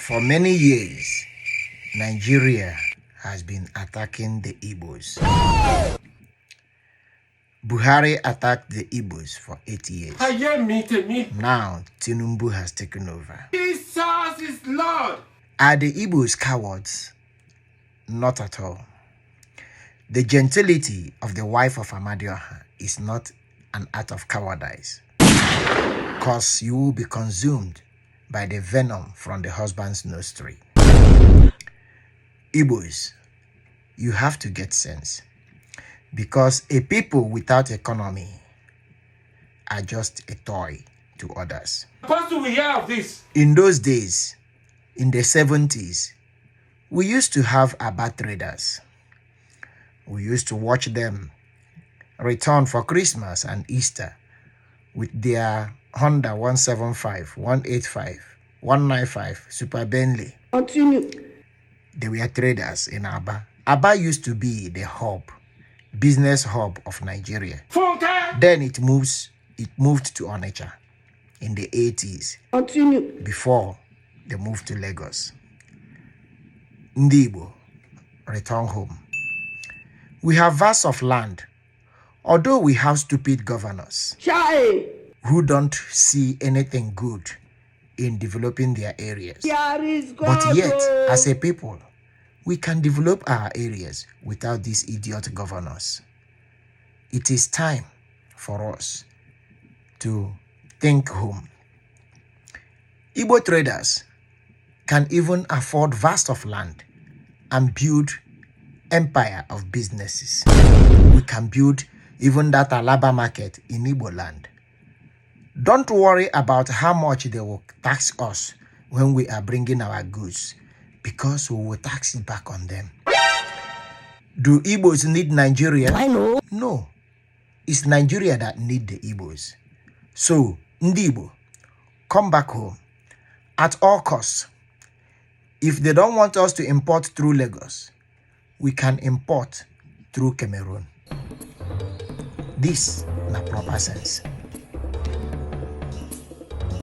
For many years, Nigeria has been attacking the Igbos. Buhari attacked the Igbos for 8 years. Now, Tinubu has taken over. Jesus is Lord. Are the Igbos cowards? Not at all. The gentility of the wife of Amadioha is not an act of cowardice, because you will be consumed by the venom from the husband's nostril. Igbos, you have to get sense, because a people without economy are just a toy to others. Apostle, we hear of this. In those days, in the 70s, we used to have Aba traders. We used to watch them return for Christmas and Easter with their Honda 175, 185, 195 Super Bentley. Continue. They were traders in Aba. Aba used to be the hub, business hub of Nigeria. Then it moved to Onitsha in the 80s. Continue. Before they moved to Lagos. Ndi Igbo, return home. We have vast of land, although we have stupid governors who don't see anything good in developing their areas. But yet, as a people, we can develop our areas without these idiot governors. It is time for us to think home. Igbo traders can even afford vast of land and build empire of businesses. We can build even that Alaba market in Igbo land. Don't worry about how much they will tax us when we are bringing our goods, because we will tax it back on them. Do Igbos need Nigeria? I know. No. It's Nigeria that need the Igbos. So, Ndi Igbo, come back home at all costs. If they don't want us to import through Lagos, we can import through Cameroon. This na proper sense.